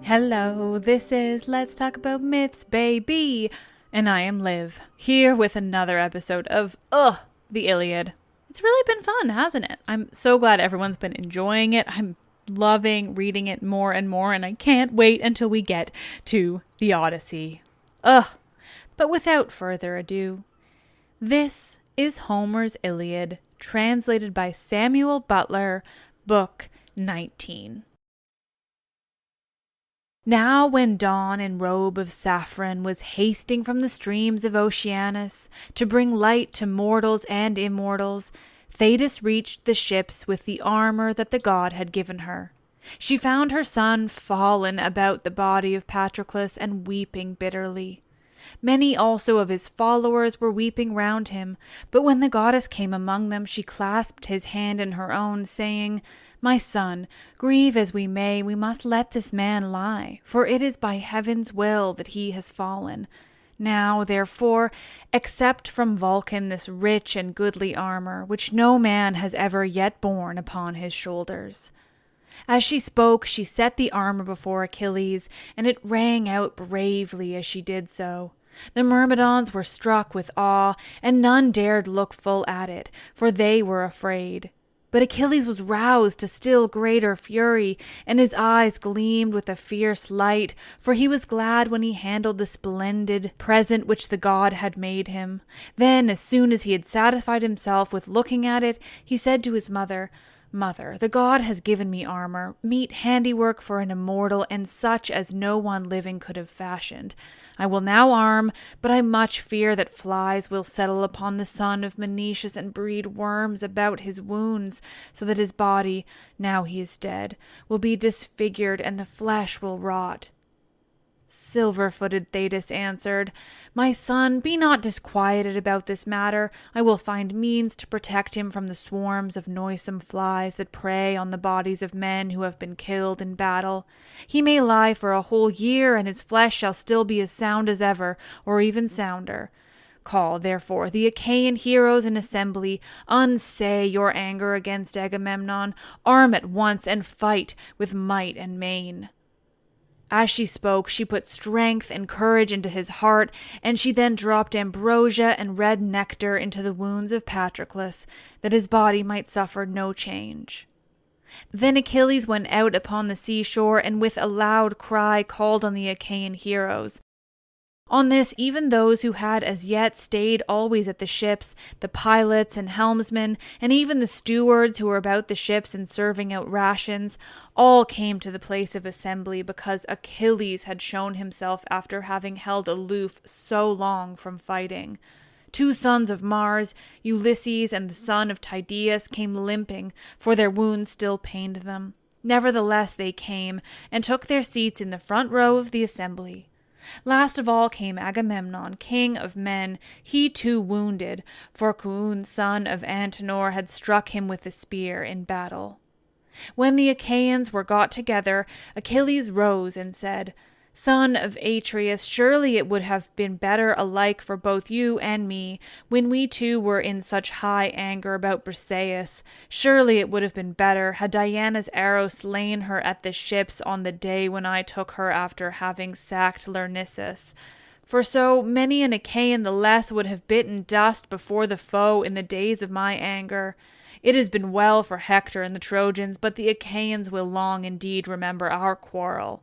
Hello, this is Let's Talk About Myths, baby, and I am Liv, here with another episode of the Iliad. It's really been fun, hasn't it? I'm so glad everyone's been enjoying it. I'm loving reading it more and more, and I can't wait until we get to the Odyssey. But without further ado, this is Homer's Iliad, translated by Samuel Butler, Book 19. Now when dawn in robe of saffron was hasting from the streams of Oceanus to bring light to mortals and immortals, Thetis reached the ships with the armor that the god had given her. She found her son fallen about the body of Patroclus and weeping bitterly. Many also of his followers were weeping round him, but when the goddess came among them, she clasped his hand in her own, saying, "My son, grieve as we may, we must let this man lie, for it is by heaven's will that he has fallen. Now, therefore, accept from Vulcan this rich and goodly armor, which no man has ever yet borne upon his shoulders." As she spoke, she set the armor before Achilles, and it rang out bravely as she did so. The Myrmidons were struck with awe, and none dared look full at it, for they were afraid. But Achilles was roused to still greater fury, and his eyes gleamed with a fierce light, for he was glad when he handled the splendid present which the god had made him. Then, as soon as he had satisfied himself with looking at it, he said to his mother, "Mother, the god has given me armor, meet handiwork for an immortal, and such as no one living could have fashioned. I will now arm, but I much fear that flies will settle upon the son of Menetius and breed worms about his wounds, so that his body, now he is dead, will be disfigured and the flesh will rot." Silver-footed Thetis answered, "My son, be not disquieted about this matter. I will find means to protect him from the swarms of noisome flies that prey on the bodies of men who have been killed in battle. He may lie for a whole year, and his flesh shall still be as sound as ever, or even sounder. Call, therefore, the Achaean heroes in assembly, unsay your anger against Agamemnon, arm at once, and fight with might and main." As she spoke, she put strength and courage into his heart, and she then dropped ambrosia and red nectar into the wounds of Patroclus, that his body might suffer no change. Then Achilles went out upon the seashore, and with a loud cry called on the Achaean heroes. On this, even those who had as yet stayed always at the ships, the pilots and helmsmen, and even the stewards who were about the ships and serving out rations, all came to the place of assembly because Achilles had shown himself after having held aloof so long from fighting. 2 sons of Mars, Ulysses and the son of Tydeus, came limping, for their wounds still pained them. Nevertheless they came, and took their seats in the front row of the assembly. Last of all came Agamemnon, king of men, he too wounded, for Coon, son of Antenor, had struck him with a spear in battle. When the Achaeans were got together, Achilles rose and said, "Son of Atreus, surely it would have been better alike for both you and me, when we two were in such high anger about Briseis. Surely it would have been better had Diana's arrow slain her at the ships on the day when I took her after having sacked Lyrnessus. For so many an Achaean the less would have bitten dust before the foe in the days of my anger. It has been well for Hector and the Trojans, but the Achaeans will long indeed remember our quarrel.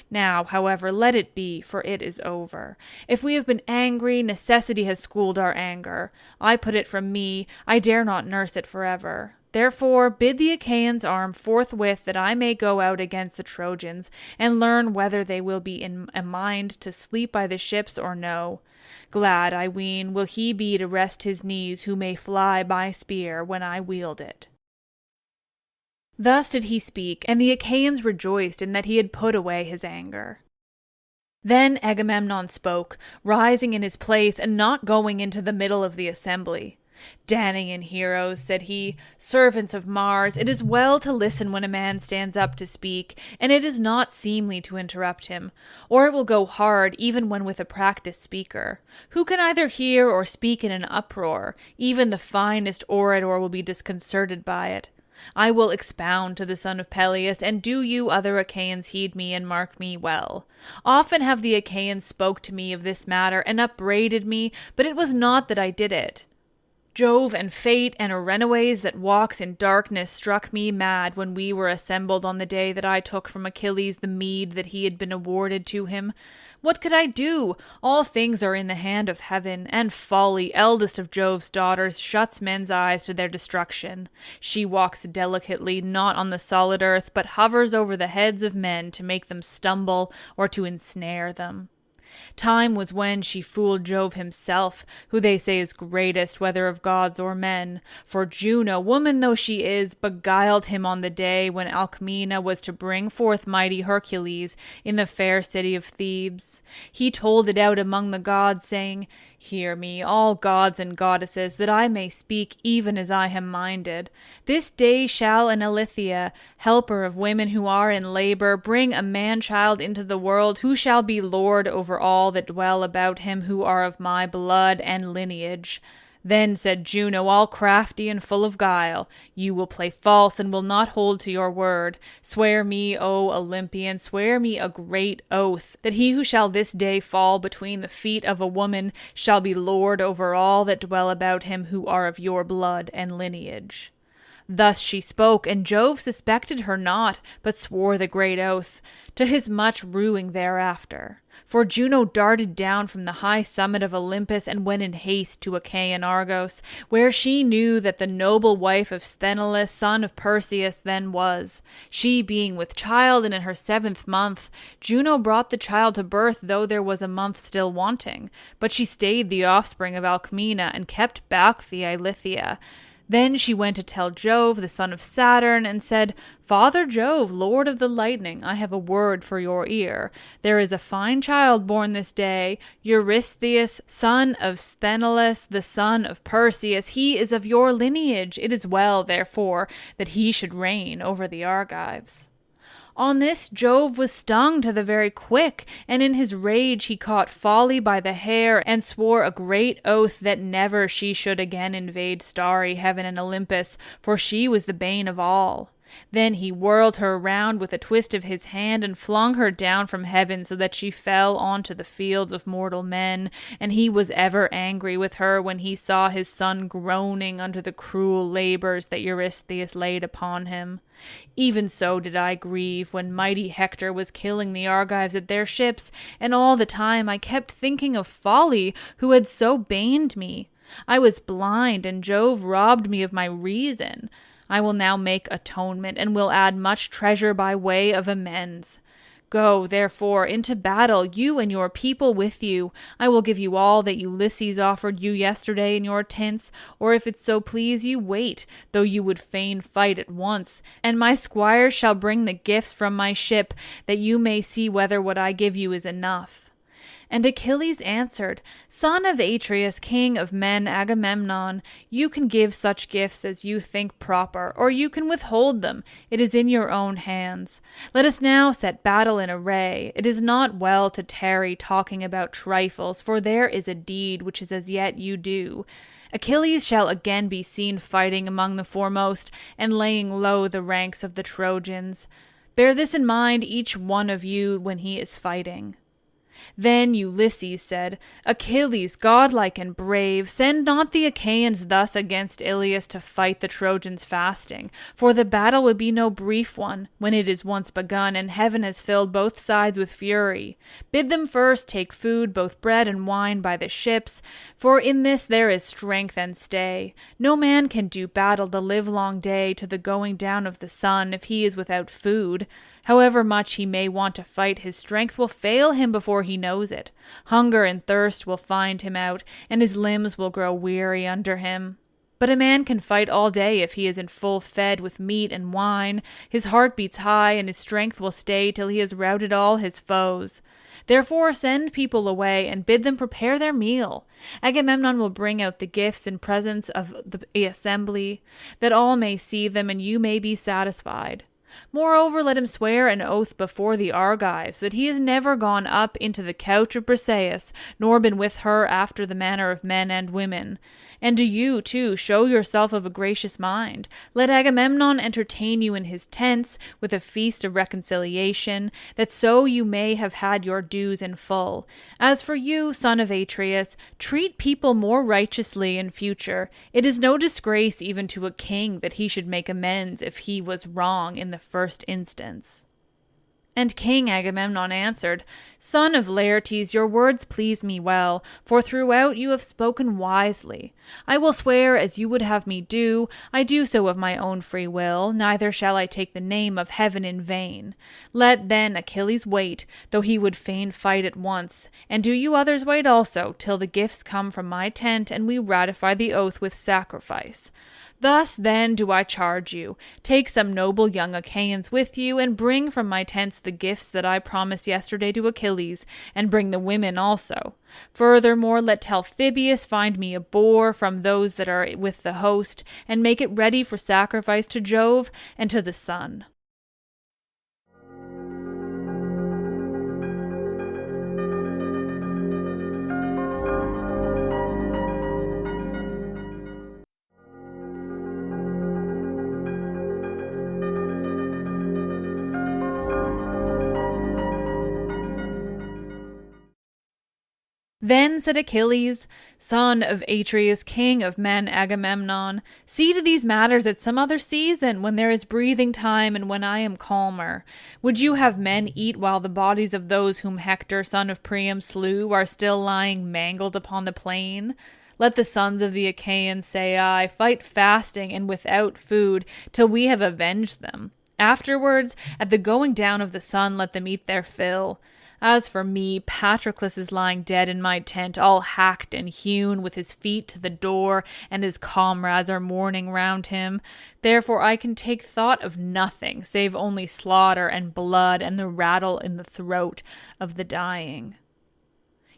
Now, however, let it be, for it is over. If we have been angry, necessity has schooled our anger. I put it from me, I dare not nurse it forever. Therefore, bid the Achaeans arm forthwith, that I may go out against the Trojans, and learn whether they will be in a mind to sleep by the ships or no. Glad, I ween, will he be to rest his knees who may fly by spear when I wield it." Thus did he speak, and the Achaeans rejoiced in that he had put away his anger. Then Agamemnon spoke, rising in his place and not going into the middle of the assembly. "Danaan heroes," said he, "servants of Mars, it is well to listen when a man stands up to speak, and it is not seemly to interrupt him, or it will go hard even when with a practiced speaker, who can either hear or speak in an uproar. Even the finest orator will be disconcerted by it. I will expound to the son of Peleus, and do you other Achaeans heed me and mark me well. Often have the Achaeans spoke to me of this matter and upbraided me, but it was not that I did it. Jove and fate and Oreneways that walks in darkness struck me mad when we were assembled on the day that I took from Achilles the meed that he had been awarded to him. What could I do? All things are in the hand of heaven, and Folly, eldest of Jove's daughters, shuts men's eyes to their destruction. She walks delicately, not on the solid earth, but hovers over the heads of men to make them stumble or to ensnare them. Time was when she fooled Jove himself, who they say is greatest, whether of gods or men. For Juno, woman though she is, beguiled him on the day when Alcmena was to bring forth mighty Hercules in the fair city of Thebes. He told it out among the gods, saying, "Hear me, all gods and goddesses, that I may speak even as I am minded. This day shall an Ilithyia, helper of women who are in labor, bring a man-child into the world, who shall be lord over all that dwell about him who are of my blood and lineage." Then said Juno, all crafty and full of guile, "You will play false and will not hold to your word. Swear me, O Olympian, swear me a great oath, that he who shall this day fall between the feet of a woman shall be lord over all that dwell about him who are of your blood and lineage." Thus she spoke, and Jove suspected her not, but swore the great oath, to his much ruing thereafter. For Juno darted down from the high summit of Olympus and went in haste to Achaean Argos, where she knew that the noble wife of Sthenelus, son of Perseus, then was. She being with child and in her 7th month, Juno brought the child to birth, though there was a month still wanting. But she stayed the offspring of Alcmena and kept back the Ilithyia. Then she went to tell Jove, the son of Saturn, and said, "Father Jove, lord of the lightning, I have a word for your ear. There is a fine child born this day, Eurystheus, son of Sthenelus, the son of Perseus. He is of your lineage. It is well, therefore, that he should reign over the Argives." On this Jove was stung to the very quick, and in his rage he caught Folly by the hair and swore a great oath that never she should again invade starry heaven and Olympus, for she was the bane of all. Then he whirled her round with a twist of his hand and flung her down from heaven so that she fell onto the fields of mortal men, and he was ever angry with her when he saw his son groaning under the cruel labors that Eurystheus laid upon him. Even so did I grieve when mighty Hector was killing the Argives at their ships, and all the time I kept thinking of Folly, who had so baned me. I was blind, and Jove robbed me of my reason. I will now make atonement, and will add much treasure by way of amends. Go, therefore, into battle, you and your people with you. I will give you all that Ulysses offered you yesterday in your tents, or if it so please you, wait, though you would fain fight at once. And my squires shall bring the gifts from my ship, that you may see whether what I give you is enough. And Achilles answered, "Son of Atreus, king of men, Agamemnon, you can give such gifts as you think proper, or you can withhold them. It is in your own hands. Let us now set battle in array. It is not well to tarry talking about trifles, for there is a deed which is as yet you do. Achilles shall again be seen fighting among the foremost, and laying low the ranks of the Trojans. Bear this in mind, each one of you, when he is fighting." Then Ulysses said, "Achilles, godlike and brave, send not the Achaeans thus against Ilius to fight the Trojans fasting, for the battle would be no brief one, when it is once begun, and heaven has filled both sides with fury. Bid them first take food, both bread and wine, by the ships, for in this there is strength and stay. No man can do battle the livelong day to the going down of the sun if he is without food. However much he may want to fight, his strength will fail him before he knows it. Hunger and thirst will find him out, and his limbs will grow weary under him." But a man can fight all day if he isn't full fed with meat and wine. His heart beats high, and his strength will stay till he has routed all his foes. Therefore send people away, and bid them prepare their meal. Agamemnon will bring out the gifts in presence of the assembly, that all may see them, and you may be satisfied. Moreover, let him swear an oath before the Argives that he has never gone up into the couch of Briseis, nor been with her after the manner of men and women. And do you, too, show yourself of a gracious mind. Let Agamemnon entertain you in his tents with a feast of reconciliation, that so you may have had your dues in full. As for you, son of Atreus, treat people more righteously in future. It is no disgrace even to a king that he should make amends if he was wrong in the first instance. And King Agamemnon answered, Son of Laertes, your words please me well, for throughout you have spoken wisely. I will swear as you would have me do. I do so of my own free will, neither shall I take the name of heaven in vain. Let then Achilles wait, though he would fain fight at once, and do you others wait also, till the gifts come from my tent, and we ratify the oath with sacrifice. Thus then do I charge you, take some noble young Achaeans with you, and bring from my tents the gifts that I promised yesterday to Achilles, and bring the women also. Furthermore, let Talthybius find me a boar from those that are with the host, and make it ready for sacrifice to Jove and to the sun. Then said Achilles, son of Atreus, king of men Agamemnon, see to these matters at some other season, when there is breathing time and when I am calmer. Would you have men eat while the bodies of those whom Hector, son of Priam, slew are still lying mangled upon the plain? Let the sons of the Achaeans, say I, fight fasting and without food, till we have avenged them. Afterwards, at the going down of the sun, let them eat their fill. As for me, Patroclus is lying dead in my tent, all hacked and hewn, with his feet to the door, and his comrades are mourning round him. Therefore I can take thought of nothing, save only slaughter and blood and the rattle in the throat of the dying.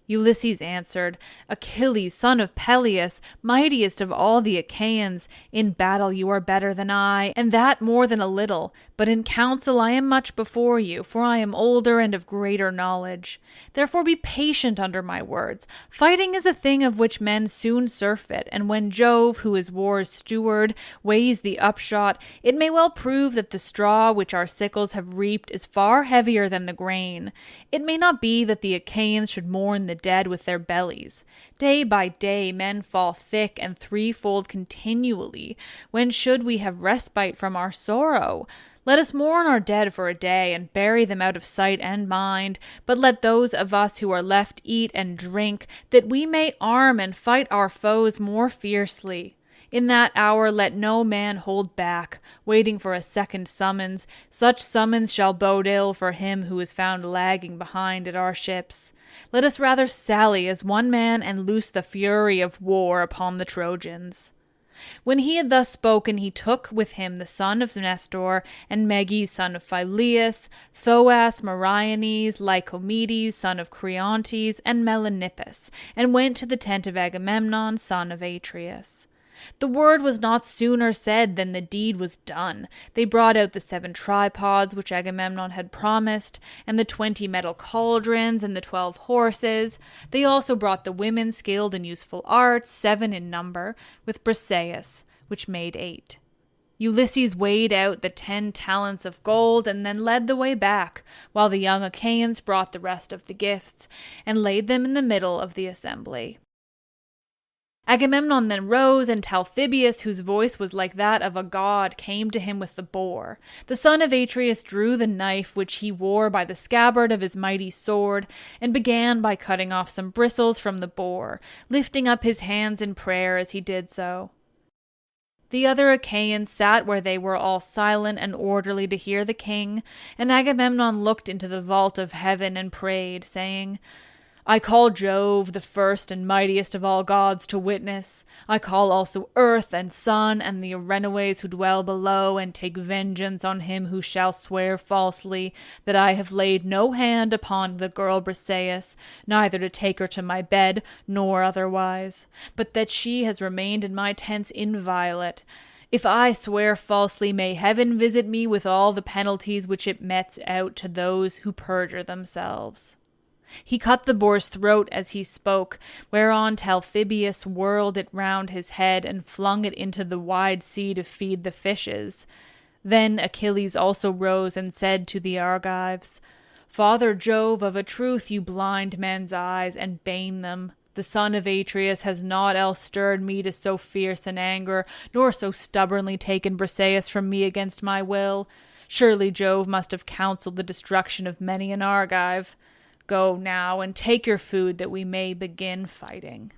Ulysses answered, Achilles, son of Peleus, mightiest of all the Achaeans, in battle you are better than I, and that more than a little, but in counsel I am much before you, for I am older and of greater knowledge. Therefore be patient under my words. Fighting is a thing of which men soon surfeit, and when Jove, who is war's steward, weighs the upshot, it may well prove that the straw which our sickles have reaped is far heavier than the grain. It may not be that the Achaeans should mourn the dead with their bellies. Day by day men fall thick and threefold continually. When should we have respite from our sorrow? Let us mourn our dead for a day, and bury them out of sight and mind, but let those of us who are left eat and drink, that we may arm and fight our foes more fiercely. In that hour let no man hold back, waiting for a second summons. Such summons shall bode ill for him who is found lagging behind at our ships. Let us rather sally as one man and loose the fury of war upon the Trojans. When he had thus spoken, he took with him the son of Nestor, and Meges, son of Phyleus, Thoas, Meriones, Lycomedes, son of Creontes, and Melanippus, and went to the tent of Agamemnon, son of Atreus. The word was not sooner said than the deed was done. They brought out the 7 tripods which Agamemnon had promised, and the 20 metal cauldrons, and the 12 horses. They also brought the women skilled in useful arts, 7 in number, with Briseis, which made 8. Ulysses weighed out the 10 talents of gold, and then led the way back, while the young Achaeans brought the rest of the gifts, and laid them in the middle of the assembly. Agamemnon then rose, and Talthybius, whose voice was like that of a god, came to him with the boar. The son of Atreus drew the knife which he wore by the scabbard of his mighty sword, and began by cutting off some bristles from the boar, lifting up his hands in prayer as he did so. The other Achaeans sat where they were all silent and orderly to hear the king, and Agamemnon looked into the vault of heaven and prayed, saying, I call Jove, the first and mightiest of all gods, to witness. I call also earth and sun and the Erinnues who dwell below, and take vengeance on him who shall swear falsely that I have laid no hand upon the girl Briseis, neither to take her to my bed, nor otherwise, but that she has remained in my tents inviolate. If I swear falsely, may heaven visit me with all the penalties which it metes out to those who perjure themselves. He cut the boar's throat as he spoke, whereon Talthybius whirled it round his head and flung it into the wide sea to feed the fishes. Then Achilles also rose and said to the Argives, Father Jove, of a truth you blind men's eyes and bane them. The son of Atreus has not else stirred me to so fierce an anger, nor so stubbornly taken Briseis from me against my will. Surely Jove must have counselled the destruction of many an Argive. Go now and take your food that we may begin fighting.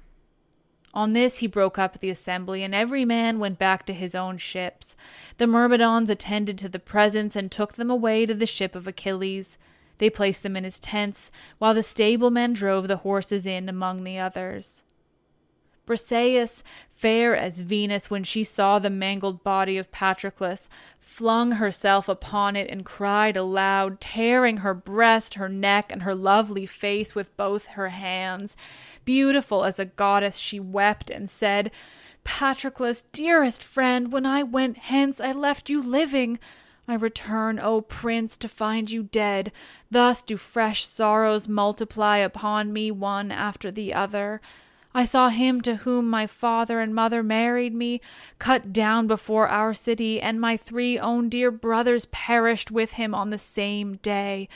On this he broke up the assembly, and every man went back to his own ships. The Myrmidons attended to the presents and took them away to the ship of Achilles. They placed them in his tents, while the stablemen drove the horses in among the others. Briseis, fair as Venus, when she saw the mangled body of Patroclus, flung herself upon it and cried aloud, tearing her breast, her neck, and her lovely face with both her hands. Beautiful as a goddess, she wept and said, Patroclus, dearest friend, when I went hence I left you living. I return, O prince, to find you dead. Thus do fresh sorrows multiply upon me one after the other. I saw him to whom my father and mother married me, cut down before our city, and my 3 own dear brothers perished with him on the same day.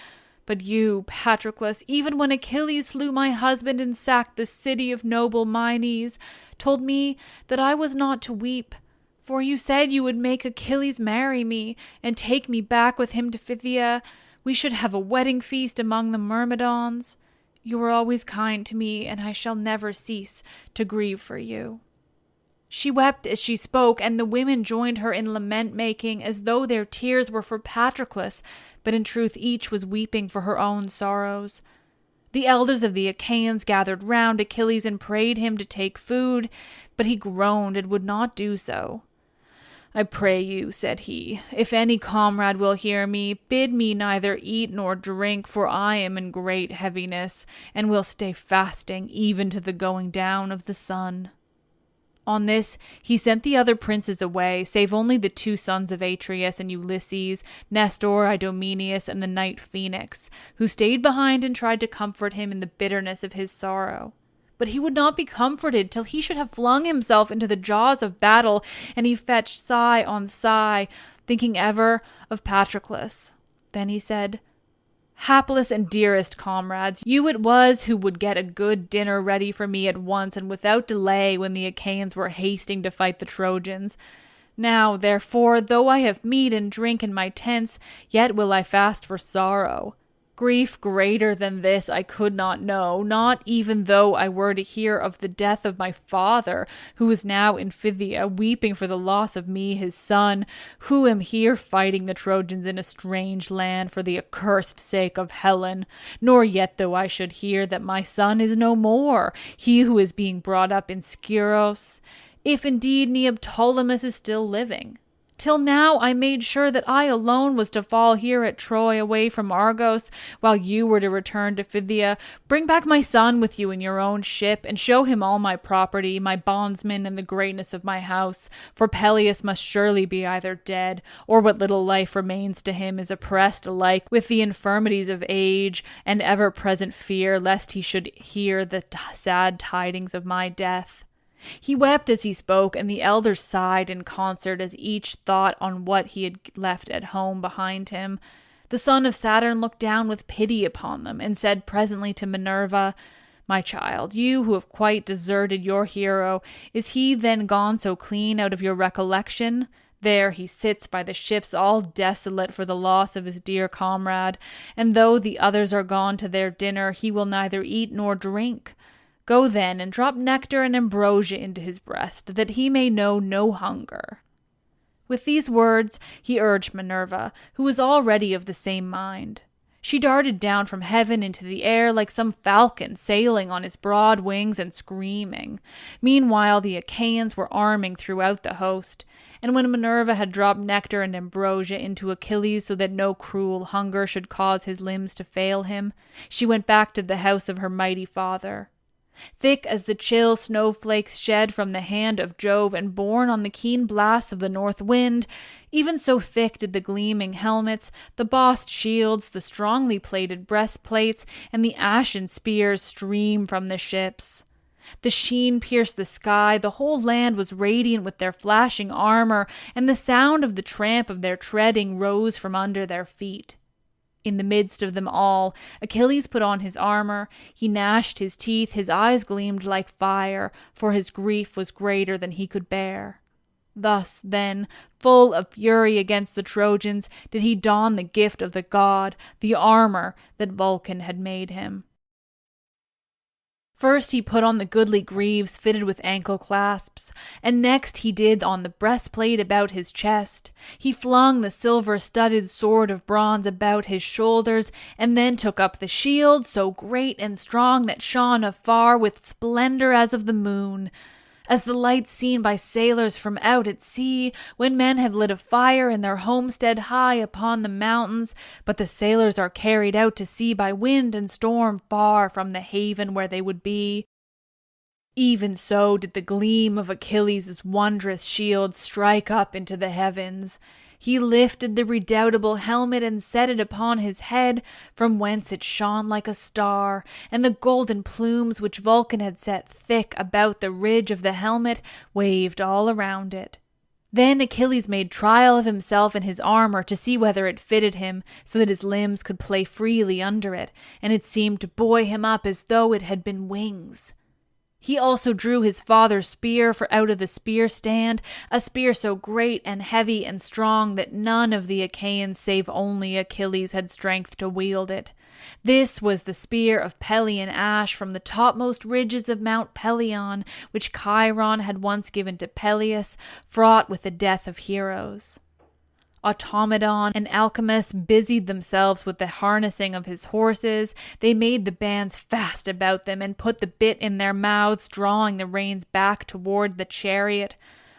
But you, Patroclus, even when Achilles slew my husband and sacked the city of noble Mynes, told me that I was not to weep, for you said you would make Achilles marry me, and take me back with him to Phthia. We should have a wedding feast among the Myrmidons. You were always kind to me, and I shall never cease to grieve for you. She wept as she spoke, and the women joined her in lament-making, as though their tears were for Patroclus, but in truth each was weeping for her own sorrows. The elders of the Achaeans gathered round Achilles and prayed him to take food, but he groaned and would not do so. I pray you, said he, if any comrade will hear me, bid me neither eat nor drink, for I am in great heaviness, and will stay fasting even to the going down of the sun. On this he sent the other princes away, save only the 2 sons of Atreus and Ulysses, Nestor, Idomeneus, and the knight Phoenix, who stayed behind and tried to comfort him in the bitterness of his sorrow. But he would not be comforted till he should have flung himself into the jaws of battle, and he fetched sigh on sigh, thinking ever of Patroclus. Then he said, Hapless and dearest comrades, you it was who would get a good dinner ready for me at once and without delay when the Achaeans were hasting to fight the Trojans. Now, therefore, though I have meat and drink in my tents, yet will I fast for sorrow. Grief greater than this I could not know, not even though I were to hear of the death of my father, who is now in Phthia, weeping for the loss of me, his son, who am here fighting the Trojans in a strange land for the accursed sake of Helen. Nor yet though I should hear that my son is no more, he who is being brought up in Skyros, if indeed Neoptolemus is still living. Till now I made sure that I alone was to fall here at Troy away from Argos, while you were to return to Phthia. Bring back my son with you in your own ship, and show him all my property, my bondsmen, and the greatness of my house. For Peleus must surely be either dead, or what little life remains to him is oppressed alike with the infirmities of age, and ever-present fear lest he should hear the sad tidings of my death. He wept as he spoke, and the elders sighed in concert as each thought on what he had left at home behind him. The son of Saturn looked down with pity upon them, and said presently to Minerva, My child, you who have quite deserted your hero, is he then gone so clean out of your recollection? There he sits by the ships all desolate for the loss of his dear comrade, and though the others are gone to their dinner, he will neither eat nor drink. Go then and drop nectar and ambrosia into his breast, that he may know no hunger. With these words he urged Minerva, who was already of the same mind. She darted down from heaven into the air like some falcon sailing on his broad wings and screaming. Meanwhile, the Achaeans were arming throughout the host, and when Minerva had dropped nectar and ambrosia into Achilles so that no cruel hunger should cause his limbs to fail him, she went back to the house of her mighty father. Thick as the chill snowflakes shed from the hand of Jove and borne on the keen blasts of the north wind, even so thick did the gleaming helmets, the bossed shields, the strongly plated breastplates, and the ashen spears stream from the ships. The sheen pierced the sky, the whole land was radiant with their flashing armor, and the sound of the tramp of their treading rose from under their feet. In the midst of them all, Achilles put on his armor, he gnashed his teeth, his eyes gleamed like fire, for his grief was greater than he could bear. Thus, then, full of fury against the Trojans, did he don the gift of the god, the armor that Vulcan had made him. First he put on the goodly greaves fitted with ankle clasps, and next he did on the breastplate about his chest. He flung the silver-studded sword of bronze about his shoulders, and then took up the shield, so great and strong that shone afar with splendor as of the moon. As the light seen by sailors from out at sea, when men have lit a fire in their homestead high upon the mountains, but the sailors are carried out to sea by wind and storm far from the haven where they would be. Even so did the gleam of Achilles' wondrous shield strike up into the heavens. He lifted the redoubtable helmet and set it upon his head, from whence it shone like a star, and the golden plumes which Vulcan had set thick about the ridge of the helmet waved all around it. Then Achilles made trial of himself and his armor to see whether it fitted him, so that his limbs could play freely under it, and it seemed to buoy him up as though it had been wings. He also drew his father's spear out of the spear stand, a spear so great and heavy and strong that none of the Achaeans save only Achilles had strength to wield it. This was the spear of Pelian ash from the topmost ridges of Mount Pelion, which Chiron had once given to Peleus, fraught with the death of heroes. Automedon and Alcimus busied themselves with the harnessing of his horses. They made the bands fast about them and put the bit in their mouths, drawing the reins back toward the chariot.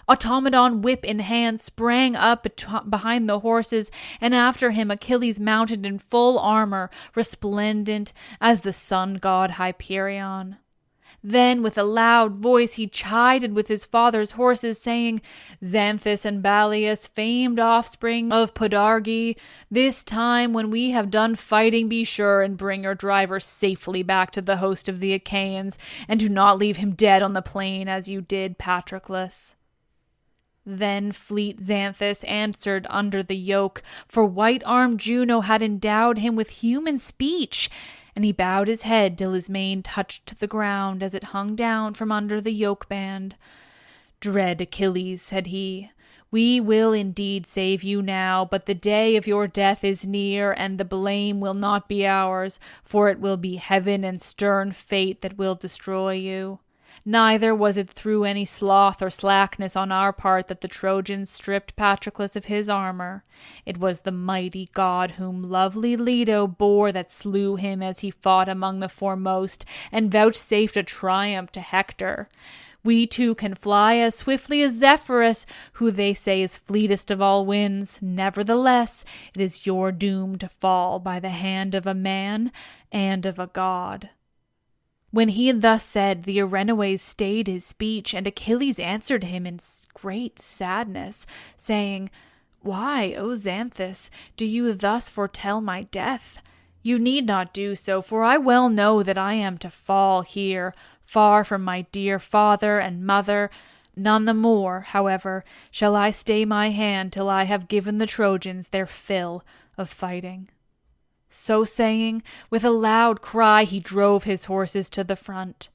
Automedon, whip in hand, sprang up behind the horses, and after him Achilles mounted in full armor, resplendent as the sun-god Hyperion. Then with a loud voice he chided with his father's horses, saying, "Xanthus and Balius, famed offspring of Podarge, this time when we have done fighting, be sure and bring your driver safely back to the host of the Achaeans, and do not leave him dead on the plain as you did Patroclus." Then fleet Xanthus answered under the yoke, for white-armed Juno had endowed him with human speech, and he bowed his head till his mane touched the ground as it hung down from under the yoke-band. "Dread Achilles," said he, "we will indeed save you now, but the day of your death is near, and the blame will not be ours, for it will be heaven and stern fate that will destroy you. Neither was it through any sloth or slackness on our part that the Trojans stripped Patroclus of his armor. It was the mighty god whom lovely Leto bore that slew him as he fought among the foremost, and vouchsafed a triumph to Hector. We too can fly as swiftly as Zephyrus, who they say is fleetest of all winds. Nevertheless, it is your doom to fall by the hand of a man and of a god." When he had thus said, the Erinyes stayed his speech, and Achilles answered him in great sadness, saying, "Why, O Xanthus, do you thus foretell my death? You need not do so, for I well know that I am to fall here, far from my dear father and mother. None the more, however, shall I stay my hand till I have given the Trojans their fill of fighting." So saying, with a loud cry he drove his horses to the front.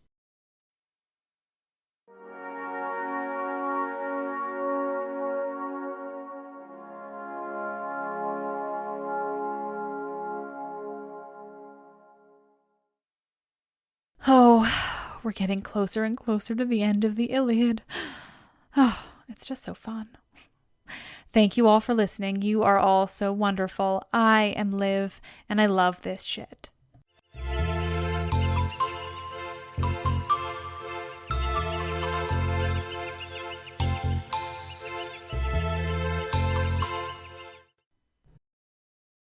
Oh, we're getting closer and closer to the end of the Iliad. Oh, it's just so fun. Thank you all for listening. You are all so wonderful. I am Liv, and I love this shit.